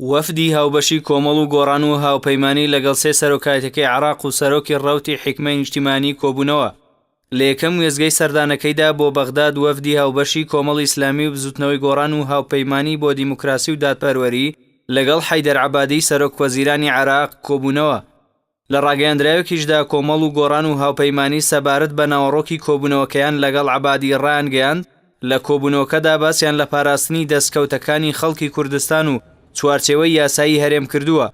وەفدی هاوبەشی کۆمەڵ و گۆڕان و هاوپەیمانی لەگەڵ سێ سەرۆکایەتەکەی عێراق و سەرۆکی ڕەوتی حیکمەی نیشتیمانی کۆبوونەوە. لە یەکەم وێزگەی سەردانەکەیدا بۆ بەغداد وەفدی هاوبەشی کۆمەڵی ئیسلامی و بزوتنەوەی گۆڕان و هاوپەیمانی بۆ دیموکراسی و دادپەروەری لەگەڵ حەیدەر عەبادی سەرۆک وەزیرانی عێراق کۆبوونەوە. لە ڕاگەیاندراوێکیشدا کۆمەڵ و گۆڕان و هاوپەیمانی سەبارەت بە ناوەڕۆکی کۆبوونەوەکەیان لەگەڵ عەبادی ڕایانگەیاند لە کۆبوونەوەکەدا باسییان لە پاراستنی دەستکەوتەکانی خەڵکی کوردستان و چوارچێوەی یاسایی هەرێم کردووە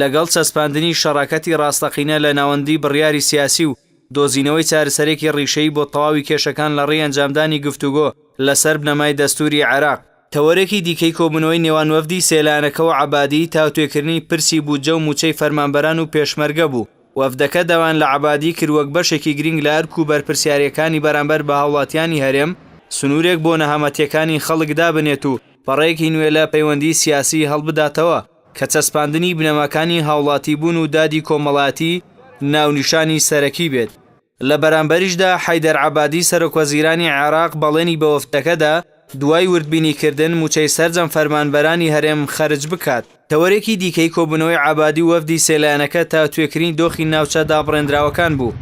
لەگەڵ چەسپاندنی شەڕاکەتی ڕاستەقینە لە ناوەندی بڕیاری سیاسی و دۆزینەوەی چارەسەرێکی ڕیشەی بۆ تەواوی کێشەکان لە ڕێی ئەنجامدانی گفتوگۆ لەسەر بنەمای دەستوری عێراق. تەوەرێکی دیکەی کۆبوونەوەی نێوان وەفدی سێلایەنەکە و عەبادی تاوتوێکردنی پرسی بوجە و موچەی فەرمانبەران و پێشمەرگە بوو. وەفدەکە دەوان لە عەبادی کرد وەک بەشێکی گرنگ لە ئەرک و بەرپرسیارەکانی بەرامبەر بە هاوڵاتیانی هەرێم سنوورێک بۆ نەهامەتیەکانی خەڵک دابنێت و پەڕەیەکی نوێ لە پەیوەندی سیاسی هەڵبداتەوە کە چەسپاندنی بنەماکانی هاوڵاتی بوون و دادی کۆمەڵاتی ناونیشانی سەرەکی بێت. لە بەرامبەریشدا حەیدەر عەبادی سەرۆکوەزیرانی عێراق بەڵێنی بە وەفدەکەدا دوای وردبینیکردن موچەی سەرجەم فەرمانبەرانی هەرێم خەرج بکات. تەوەرێکی دیکەی کۆبوونەوەی عەبادی و وەفدی سێلایەنەکە تاوتوێکردنی دۆخی ناوچە دابڕێنراوەکان بوو.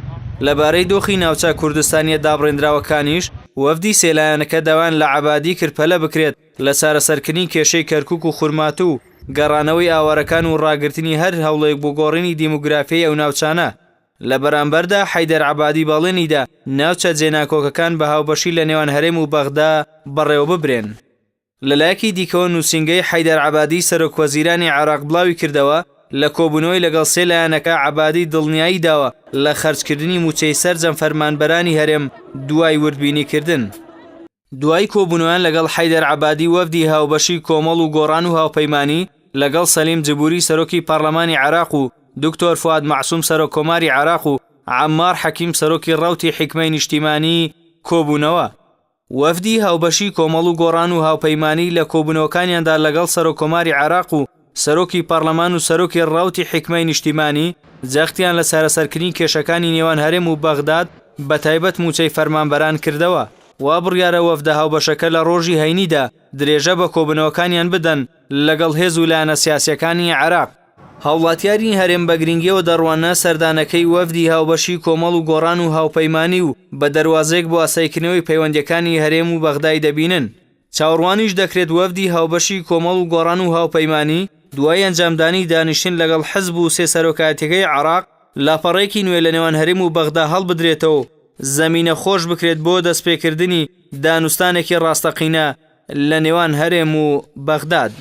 لەبارەی دۆخی ناوچە کوردستانیە دابڕێنراوەکانیش وەفدی سێلایەنەکە دەوان لە عەبادی کرپەلە بکرێت لە چارەسەرکردنی کێشەی کەرکووک و خورمات و گەڕانەوەی ئاوارەکان و ڕاگررتنی هەر هەوڵێک بۆ گۆڕینی دیموگرافیای ئەو ناوچانە. لە بەرامبەردا حەیدەر عەبادی باڵێنیدا ناوچە جێناکۆکەکان بە هاوبەشی لە نێوان هەرێم و بەغدا بەڕێوە ببرێن. لەلایەکی دیکەوە نووسینگەی حەیدەر عەبادی سەرۆکوەزیرانی عێراق بڵاوی کردەوە لە کۆبوونەوەی لەگەڵ سێلایەنەکە عەبادی دڵنیایی داوە لە خەرجکردنی موچەی سەرجەم فەرمانبەرانی هەرێم دوای وردبینیکردن. دوای کۆبوونەوەیان لەگەڵ حەیدەر عەبادی وەفدی هاوبەشی کۆمەڵ و گۆڕان و هاوپەیمانی لەگەڵ سەلیم جبوری سەرۆکی پەرلەمانی عێراق و دکتۆر فواد معسووم سەرۆک کۆماری عێراق و عەمار حەکیم سەرۆکی ڕەوتی حیکمەی نیشتیمانی کۆبوونەوە. وەفدی هاوبەشی کۆمەڵ و گۆڕان و هاوپەیمانی لە کۆبوونەوەکانیاندا لەگەڵ سەرۆک کۆماری عێراق و سەرۆکی پەرلەمان و سەرۆکی ڕەوتی حیکمەی نیشتیمانی جەختیان لە چارەسەرکردنی کێشەکانی نێوان هەرێم و بەغداد بەتایبەت موچەی فەرمانبەران کردەوە. وا بڕیارە وەفدە هاوبەشەکە لە ڕۆژی هەینیدا درێژە بە کۆبوونەوەکانیان بدەن لەگەڵ هێز و لایەنە سیاسیەکانی عێراق. هاوڵاتیانی هەرێم بە گرنگیەوە دەڕوانە سەردانەکەی وەفدی هاوبەشی کۆمەڵ و گۆڕان و هاوپەیمانی و بە دەواازەیەک بۆ ئاسایکردنەوەی پەیوەندیەکانی هەرێم و بەغدای دەبینن. چاوەڕوانیش دەکرێت وەفدی هاوبەشی کۆمەڵ و گۆڕان و هاوپەیمانی دوای ئەنجامدانی دانیشتن لەگەڵ حزب و سێ سەرۆکایەتەکەی عێراق لاپەڕێکی نوێ لە نێوان هەرێم و بەغدا هەڵبدرێتەوە زەمینە خۆش بکرێت بۆ دەستپێکردنی دانوستانێکی ڕاستەقینە لە نێوان هەرێم و بەغداد.